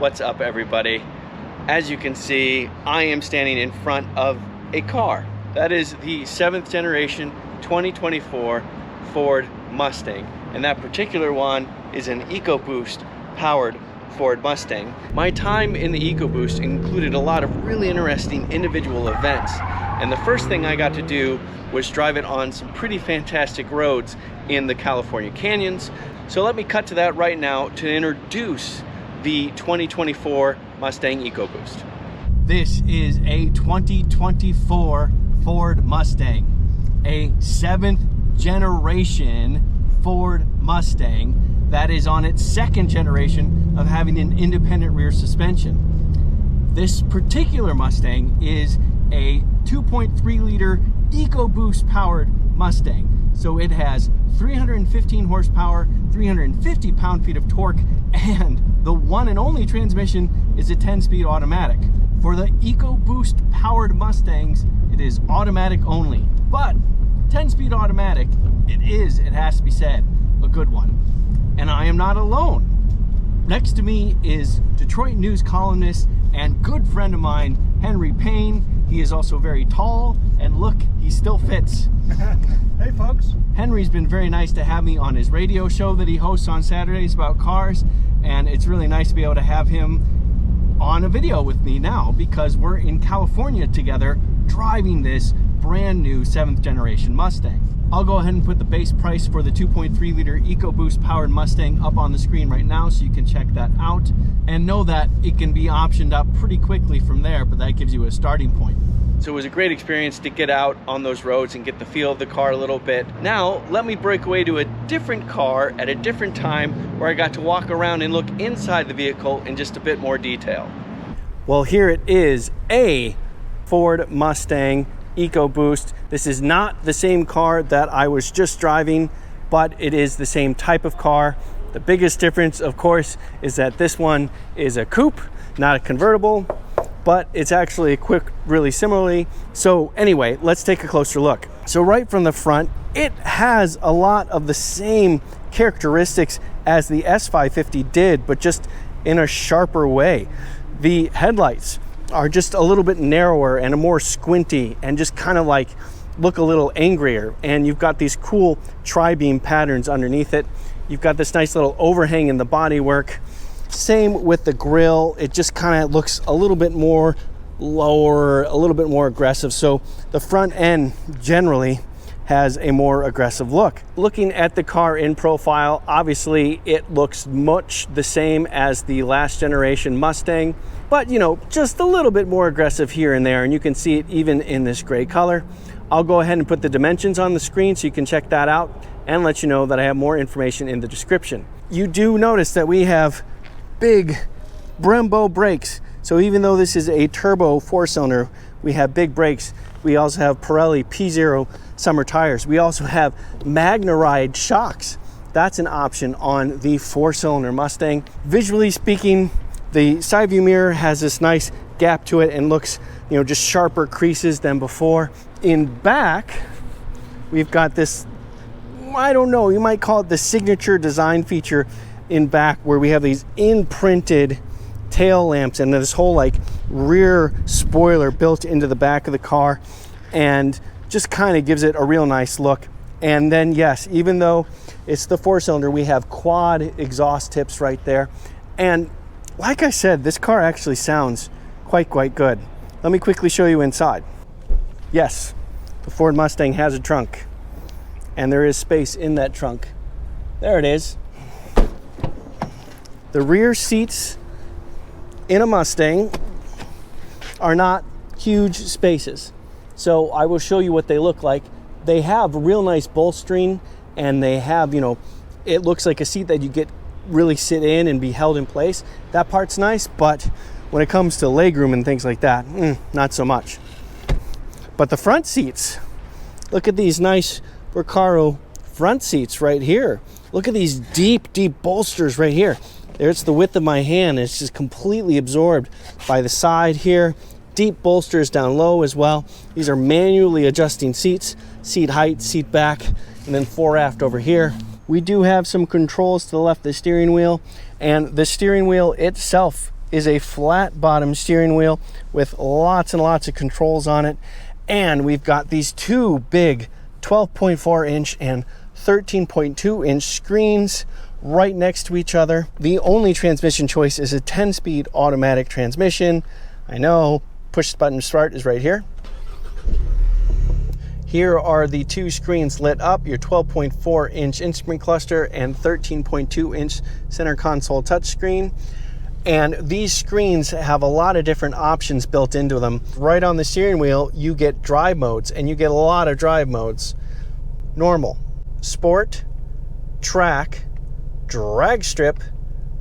What's up, everybody? As you can see, I am standing in front of a car. That is the 7th generation 2024 Ford Mustang, and that particular one is an EcoBoost powered Ford Mustang. My time in the EcoBoost included a lot of really interesting individual events, and the first thing I got to do was drive it on some pretty fantastic roads in the California canyons. So let me cut to that right now to introduce the 2024 Mustang EcoBoost. This is a 2024 Ford Mustang, a 7th generation Ford Mustang that is on its 2nd generation of having an independent rear suspension. This particular Mustang is a 2.3 liter EcoBoost powered Mustang. So it has 315 horsepower, 350 pound-feet of torque, and the one and only transmission is a 10-speed automatic. For the EcoBoost powered Mustangs, it is automatic only. But 10-speed automatic, it has to be said, a good one. And I am not alone. Next to me is Detroit News columnist and good friend of mine, Henry Payne. He is also very tall, and look, he still fits. Hey folks. Henry's been very nice to have me on his radio show that he hosts on Saturdays about cars, and it's really nice to be able to have him on a video with me now because we're in California together driving this brand new 7th generation Mustang. I'll go ahead and put the base price for the 2.3 liter EcoBoost powered Mustang up on the screen right now so you can check that out and know that it can be optioned up pretty quickly from there, but that gives you a starting point. So it was a great experience to get out on those roads and get the feel of the car a little bit. Now, let me break away to a different car at a different time where I got to walk around and look inside the vehicle in just a bit more detail. Well, here it is, a Ford Mustang EcoBoost. This is not the same car that I was just driving, but it is the same type of car. The biggest difference, of course, is that this one is a coupe, not a convertible, but it's actually equipped really similarly. So anyway, let's take a closer look. So right from the front, it has a lot of the same characteristics as the S550 did, but just in a sharper way. The headlights are just a little bit narrower and a more squinty and just kind of like look a little angrier. And you've got these cool tri-beam patterns underneath it. You've got this nice little overhang in the bodywork. Same with the grille. It just kind of looks a little bit more lower, a little bit more aggressive. So the front end generally has a more aggressive look. Looking at the car in profile, obviously it looks much the same as the last generation Mustang, but you know, just a little bit more aggressive here and there, and you can see it even in this gray color. I'll go ahead and put the dimensions on the screen so you can check that out and let you know that I have more information in the description. You do notice that we have big Brembo brakes. So even though this is a turbo 4-cylinder, we have big brakes. We also have Pirelli P0 summer tires. We also have MagneRide shocks. That's an option on the 4-cylinder Mustang. Visually speaking, the side view mirror has this nice gap to it and looks, you know, just sharper creases than before. In back, we've got this, I don't know, you might call it the signature design feature in back, where we have these imprinted tail lamps and this whole like rear spoiler built into the back of the car, and just kind of gives it a real nice look. And then yes, even though it's the 4-cylinder, we have quad exhaust tips right there. And like I said, this car actually sounds quite good. Let me quickly show you inside. Yes, the Ford Mustang has a trunk, and there is space in that trunk. There it is. The rear seats in a Mustang are not huge spaces. So I will show you what they look like. They have real nice bolstering, and they have, you know, it looks like a seat that you get really sit in and be held in place. That part's nice, but when it comes to legroom and things like that, not so much. But the front seats, look at these nice Recaro front seats right here. Look at these deep bolsters right here. There's the width of my hand. It's just completely absorbed by the side here. Deep bolsters down low as well. These are manually adjusting seats, seat height, seat back, and then fore aft over here. We do have some controls to the left of the steering wheel, and the steering wheel itself is a flat bottom steering wheel with lots and lots of controls on it. And we've got these two big 12.4 inch and 13.2 inch screens right next to each other. The only transmission choice is a 10-speed automatic transmission. I know, push button start is right here. Here are the two screens lit up, your 12.4 inch instrument cluster and 13.2 inch center console touchscreen. And these screens have a lot of different options built into them. Right on the steering wheel, you get drive modes, and you get a lot of drive modes. Normal, sport, track, drag strip,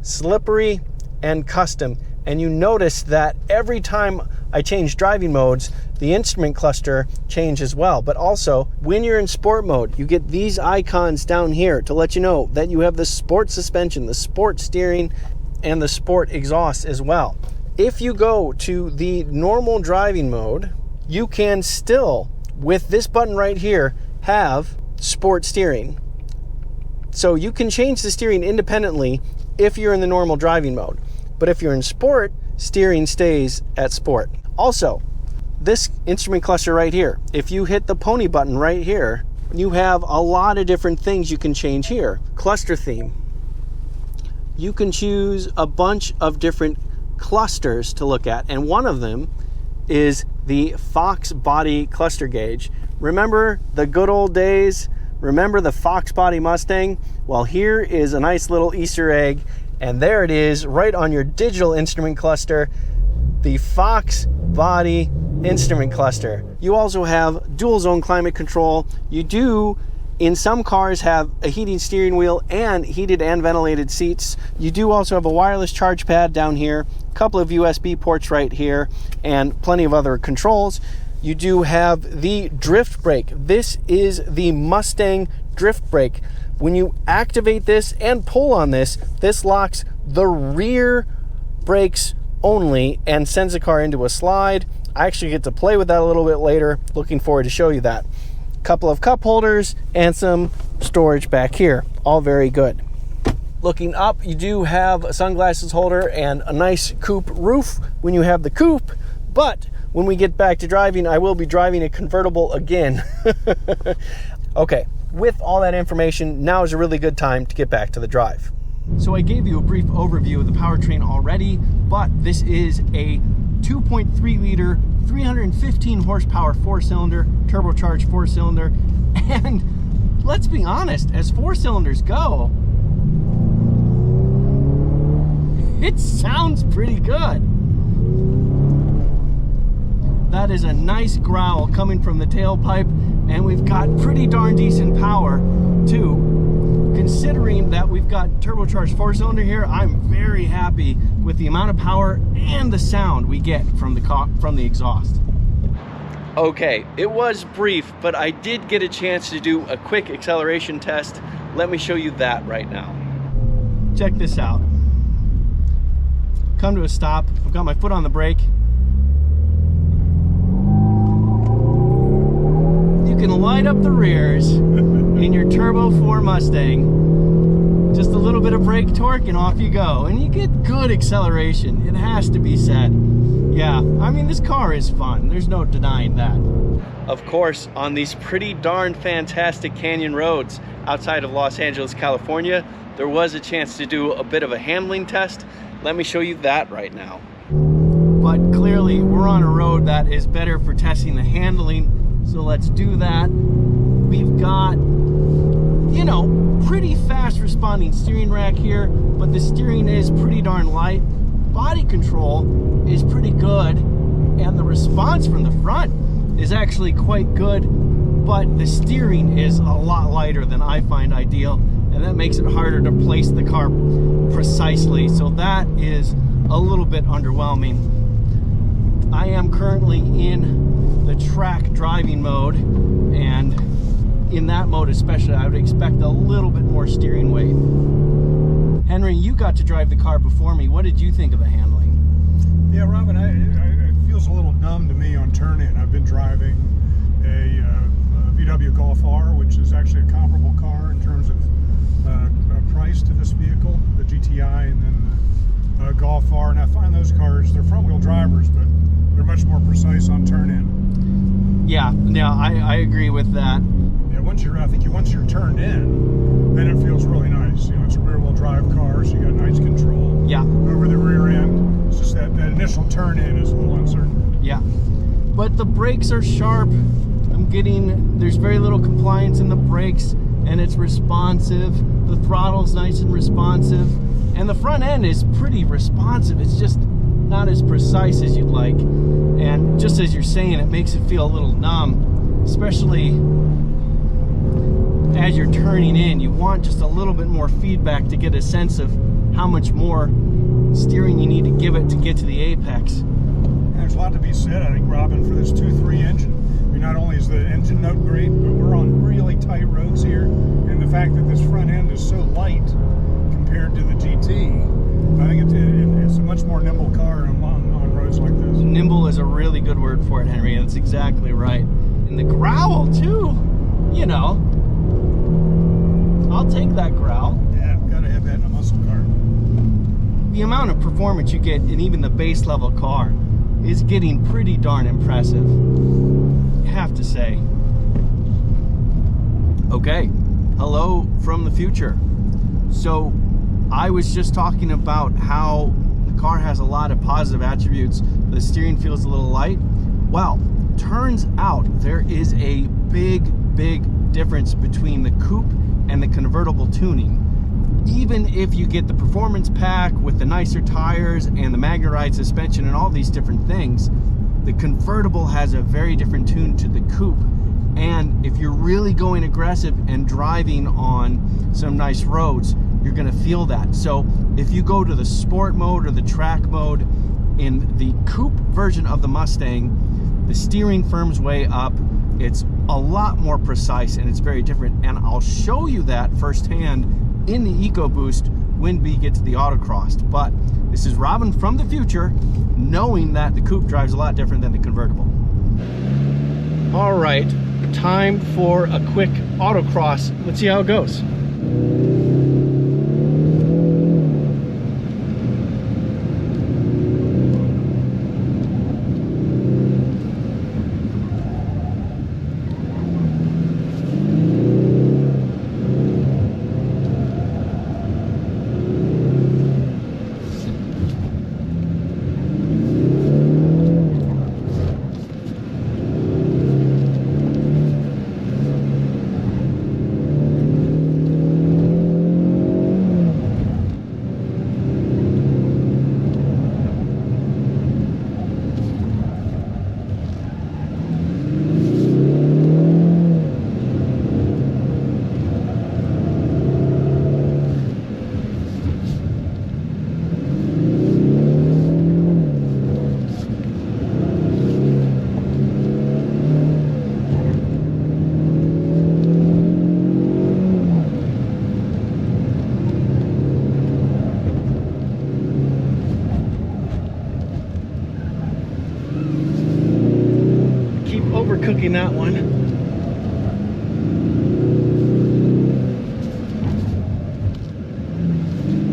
slippery, and custom. And you notice that every time I change driving modes, the instrument cluster changes as well. But also, when you're in sport mode, you get these icons down here to let you know that you have the sport suspension, the sport steering, and the sport exhaust as well. If you go to the normal driving mode, you can still, with this button right here, have sport steering. So you can change the steering independently if you're in the normal driving mode. But if you're in sport, steering stays at sport. Also, this instrument cluster right here, if you hit the pony button right here, you have a lot of different things you can change here. Cluster theme. You can choose a bunch of different clusters to look at, and one of them is the Fox body cluster gauge. Remember the good old days? Remember the Fox body Mustang? Well, here is a nice little Easter egg, and there it is right on your digital instrument cluster, the Fox body instrument cluster. You also have dual zone climate control. You do, in some cars, have a heating steering wheel and heated and ventilated seats. You do also have a wireless charge pad down here, a couple of USB ports right here, and plenty of other controls. You do have the drift brake. This is the Mustang drift brake. When you activate this and pull on this, this locks the rear brakes only and sends the car into a slide. I actually get to play with that a little bit later. Looking forward to show you that. Couple of cup holders and some storage back here. All very good. Looking up, you do have a sunglasses holder and a nice coupe roof when you have the coupe, but when we get back to driving, I will be driving a convertible again. Okay, with all that information, now is a really good time to get back to the drive. So I gave you a brief overview of the powertrain already, but this is a 2.3 liter, 315 horsepower four-cylinder, turbocharged four-cylinder, and let's be honest, as four-cylinders go, it sounds pretty good. That is a nice growl coming from the tailpipe, and we've got pretty darn decent power too. Considering that we've got turbocharged four-cylinder here, I'm very happy with the amount of power and the sound we get from the exhaust. Okay, it was brief, but I did get a chance to do a quick acceleration test. Let me show you that right now. Check this out. Come to a stop. I've got my foot on the brake. You can light up the rears in your Turbo 4 Mustang. Just a little bit of brake torque and off you go. And you get good acceleration, it has to be said. Yeah, I mean, this car is fun. There's no denying that. Of course, on these pretty darn fantastic canyon roads outside of Los Angeles, California, there was a chance to do a bit of a handling test. Let me show you that right now. But clearly, we're on a road that is better for testing the handling. So let's do that. We've got, you know, pretty fast responding steering rack here, but the steering is pretty darn light. Body control is pretty good, and the response from the front is actually quite good, but the steering is a lot lighter than I find ideal, and that makes it harder to place the car precisely. So that is a little bit underwhelming. I am currently in the track driving mode, and in that mode especially, I would expect a little bit more steering weight. Henry, you got to drive the car before me. What did you think of the handling? Yeah, Robin, it feels a little numb to me on turn-in. I've been driving a VW Golf R, which is actually a comparable car in terms of price to this vehicle, the GTI, and then the Golf R, and I find those Yeah, I agree with that. Yeah, once you're turned in, then it feels really nice. You know, it's a rear-wheel drive car, so you got nice control. Yeah. Over the rear end. It's just that initial turn in is a little uncertain. Yeah. But the brakes are sharp. There's very little compliance in the brakes, and it's responsive. The throttle's nice and responsive, and the front end is pretty responsive. It's just not as precise as you'd like, and just as you're saying, it makes it feel a little numb, especially as you're turning in. You want just a little bit more feedback to get a sense of how much more steering you need to give it to get to the apex. And there's a lot to be said, I think, Robin, for this 2.3 engine. I mean, not only is the engine note great, but we're on really tight roads here, and the fact that this front end is so light compared to the GT, I think it's a much more nimble car on roads like this. Nimble is a really good word for it, Henry. That's exactly right. And the growl too, you know, I'll take that growl. Yeah, gotta have that in a muscle car. The amount of performance you get in even the base level car is getting pretty darn impressive, I have to say. Okay, hello from the future. So I was just talking about how the car has a lot of positive attributes. The steering feels a little light. Well, turns out there is a big difference between the coupe and the convertible tuning. Even if you get the performance pack with the nicer tires and the magnetite suspension and all these different things, the convertible has a very different tune to the coupe. And if you're really going aggressive and driving on some nice roads, you're gonna feel that. So if you go to the sport mode or the track mode in the coupe version of the Mustang, the steering firms way up. It's a lot more precise and it's very different. And I'll show you that firsthand in the Ecoboost when we get to the Autocross. But this is Robin from the future, knowing that the coupe drives a lot different than the convertible. All right, time for a quick Autocross. Let's see how it goes. Overcooking that one.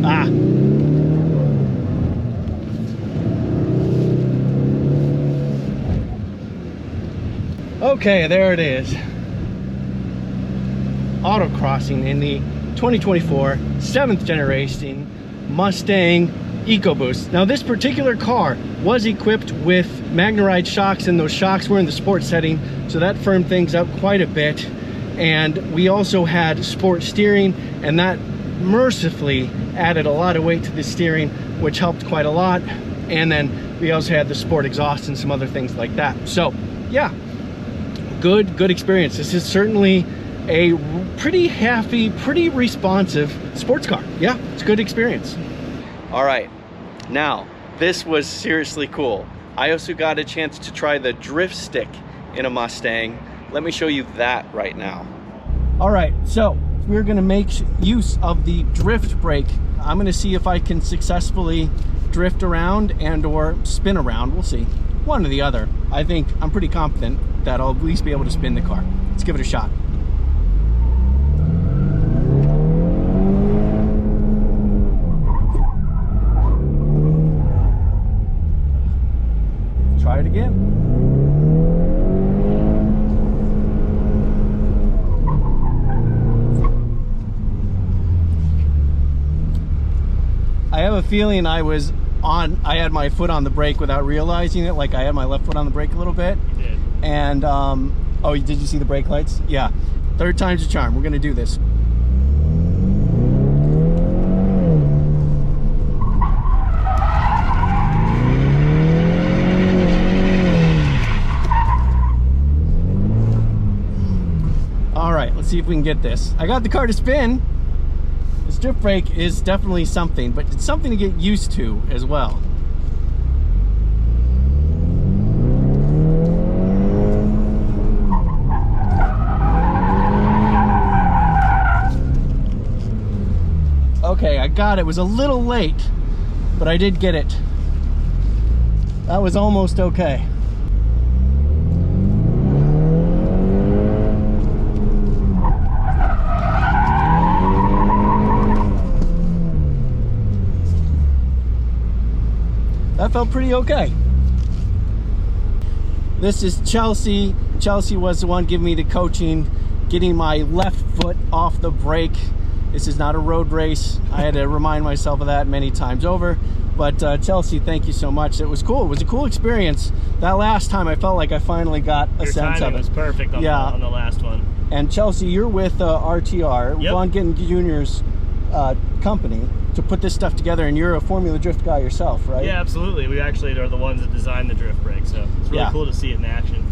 Ah. Okay, there it is. Autocrossing in the 2024 7th generation Mustang Ecoboost. Now this particular car was equipped with magnetite shocks, and those shocks were in the sport setting, so that firmed things up quite a bit. And we also had sport steering, and that mercifully added a lot of weight to the steering, which helped quite a lot. And then we also had the sport exhaust and some other things like that. So yeah, good experience. This is certainly a pretty hefty, pretty responsive sports car. Yeah, it's a good experience. All right, now this was seriously cool. I also got a chance to try the drift stick in a Mustang. Let me show you that right now. All right, so we're gonna make use of the drift brake. I'm gonna see if I can successfully drift around and or spin around. We'll see, one or the other. I think I'm pretty confident that I'll at least be able to spin the car. Let's give it a shot. Try it again. feeling I had my foot on the brake without realizing it. Like I had my left foot on the brake a little bit. You did. And, oh, did you see the brake lights? Yeah. Third time's a charm. We're going to do this. All right, let's see if we can get this. I got the car to spin. This drift brake is definitely something, but it's something to get used to as well. Okay, I got it. It was a little late, but I did get it. That was almost okay. That felt pretty okay. This is Chelsea. Chelsea was the one giving me the coaching, getting my left foot off the brake. This is not a road race. I had to remind myself of that many times over. But Chelsea, thank you so much. It was cool. It was a cool experience. That last time, I felt like I finally got a sense of it. Your timing was perfect on the last one. And Chelsea, you're with RTR, yep. Von Gittin Jr.'s company, to put this stuff together, and you're a Formula Drift guy yourself, right? Yeah, absolutely. We actually are the ones that designed the drift brake, so it's really cool to see it in action.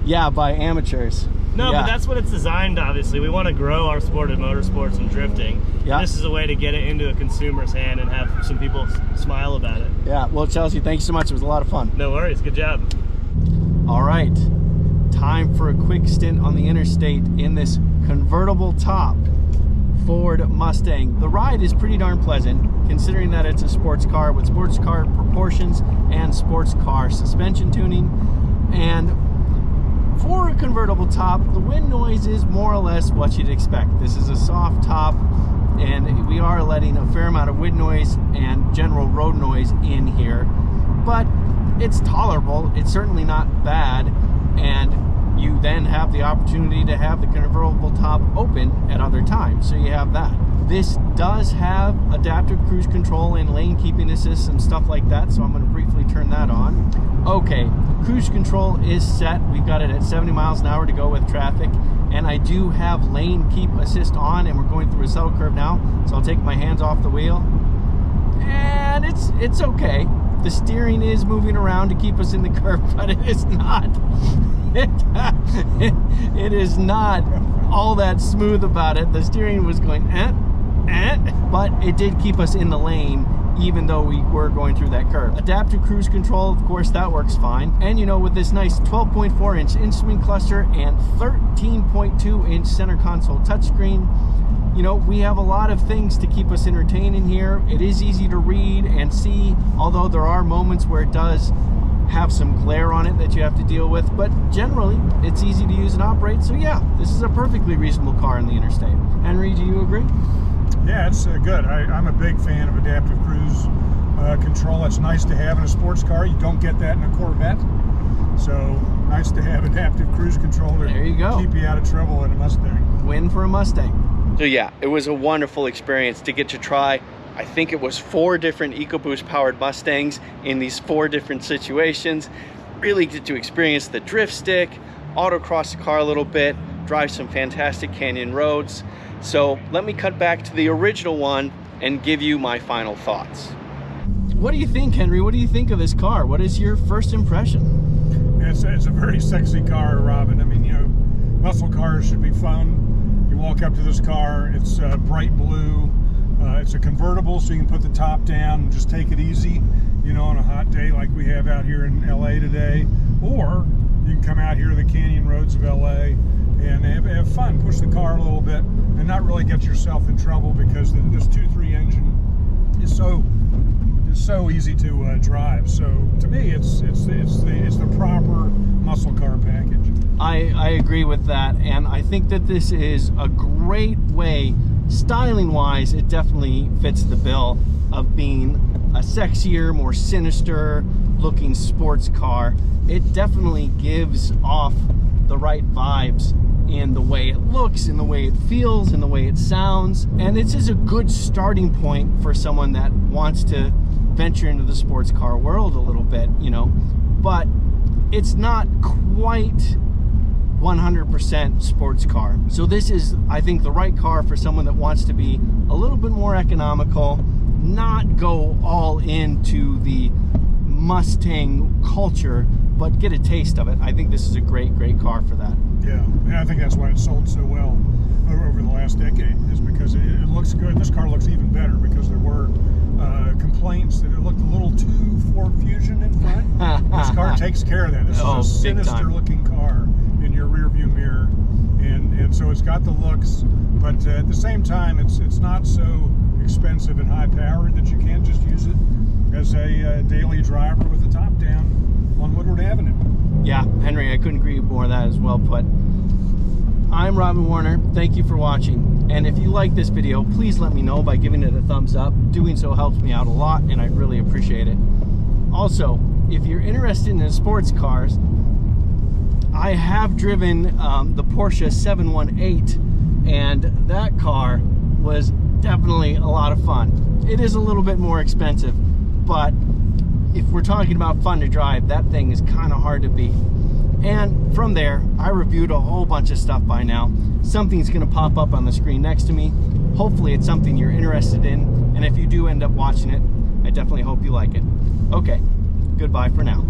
Yeah, by amateurs. No, but that's what it's designed, obviously. We want to grow our sport in motorsports and drifting. Yeah. This is a way to get it into a consumer's hand and have some people smile about it. Yeah, well, Chelsea, thank you so much. It was a lot of fun. No worries. Good job. All right. Time for a quick stint on the interstate in this convertible top Ford Mustang. The ride is pretty darn pleasant, considering that it's a sports car with sports car proportions and sports car suspension tuning. And for a convertible top, the wind noise is more or less what you'd expect. This is a soft top, and we are letting a fair amount of wind noise and general road noise in here, but it's tolerable. It's certainly not bad, and you then have the opportunity to have the convertible top open at other times, so you have that. This does have adaptive cruise control and lane keeping assist and stuff like that, so I'm going to briefly turn that on. Okay, cruise control is set. We've got it at 70 miles an hour to go with traffic, and I do have lane keep assist on, and we're going through a subtle curve now, so I'll take my hands off the wheel, and it's okay. The steering is moving around to keep us in the curve, but it is not it is not all that smooth about it. The steering was going but it did keep us in the lane even though we were going through that curve. Adaptive cruise control, of course, that works fine. And you know, with this nice 12.4 inch instrument cluster and 13.2 inch center console touchscreen, you know, we have a lot of things to keep us entertained in here. It is easy to read and see, although there are moments where it does have some glare on it that you have to deal with, but generally it's easy to use and operate. So yeah, this is a perfectly reasonable car in the interstate. Henry, do you agree? Yeah, it's good. I'm a big fan of adaptive cruise control. It's nice to have in a sports car. You don't get that in a Corvette, so nice to have adaptive cruise control to there you go. Keep you out of trouble in a Mustang. Win for a Mustang. So yeah, it was a wonderful experience to get to try. I think it was 4 different EcoBoost powered Mustangs in these 4 different situations. Really get to experience the drift stick, autocross the car a little bit, drive some fantastic canyon roads. So let me cut back to the original one and give you my final thoughts. What do you think, Henry? What do you think of this car? What is your first impression? It's a very sexy car, Robin. I mean, you know, muscle cars should be fun. You walk up to this car, it's bright blue. It's a convertible, so you can put the top down and just take it easy, you know, on a hot day like we have out here in LA today. Or you can come out here to the canyon roads of LA and have fun, push the car a little bit, and not really get yourself in trouble, because this 2.3 engine is so easy to drive. So to me, it's the proper muscle car package. I agree with that, and I think that this is a great way. Styling wise, it definitely fits the bill of being a sexier, more sinister looking sports car. It definitely gives off the right vibes in the way it looks, in the way it feels, in the way it sounds. And this is a good starting point for someone that wants to venture into the sports car world a little bit, you know. But it's not quite 100% sports car. So this is, I think, the right car for someone that wants to be a little bit more economical, not go all into the Mustang culture, but get a taste of it. I think this is a great car for that. Yeah, and I think that's why it sold so well over the last decade, is because it looks good. This car looks even better because there were complaints that it looked a little too Ford Fusion in front. This car takes care of that. This is a sinister looking car in your rear view mirror, and so it's got the looks, but at the same time it's not so expensive and high powered that you can't just use it as a daily driver with the top down on Woodward Avenue. Yeah, Henry, I couldn't agree more with that as well put. I'm Robin Warner. Thank you for watching. And if you like this video, please let me know by giving it a thumbs up. Doing so helps me out a lot, and I really appreciate it. Also, if you're interested in sports cars, I have driven the Porsche 718, and that car was definitely a lot of fun. It is a little bit more expensive, but if we're talking about fun to drive, that thing is kind of hard to beat. And from there, I reviewed a whole bunch of stuff by now. Something's going to pop up on the screen next to me. Hopefully it's something you're interested in, and if you do end up watching it, I definitely hope you like it. Okay, goodbye for now.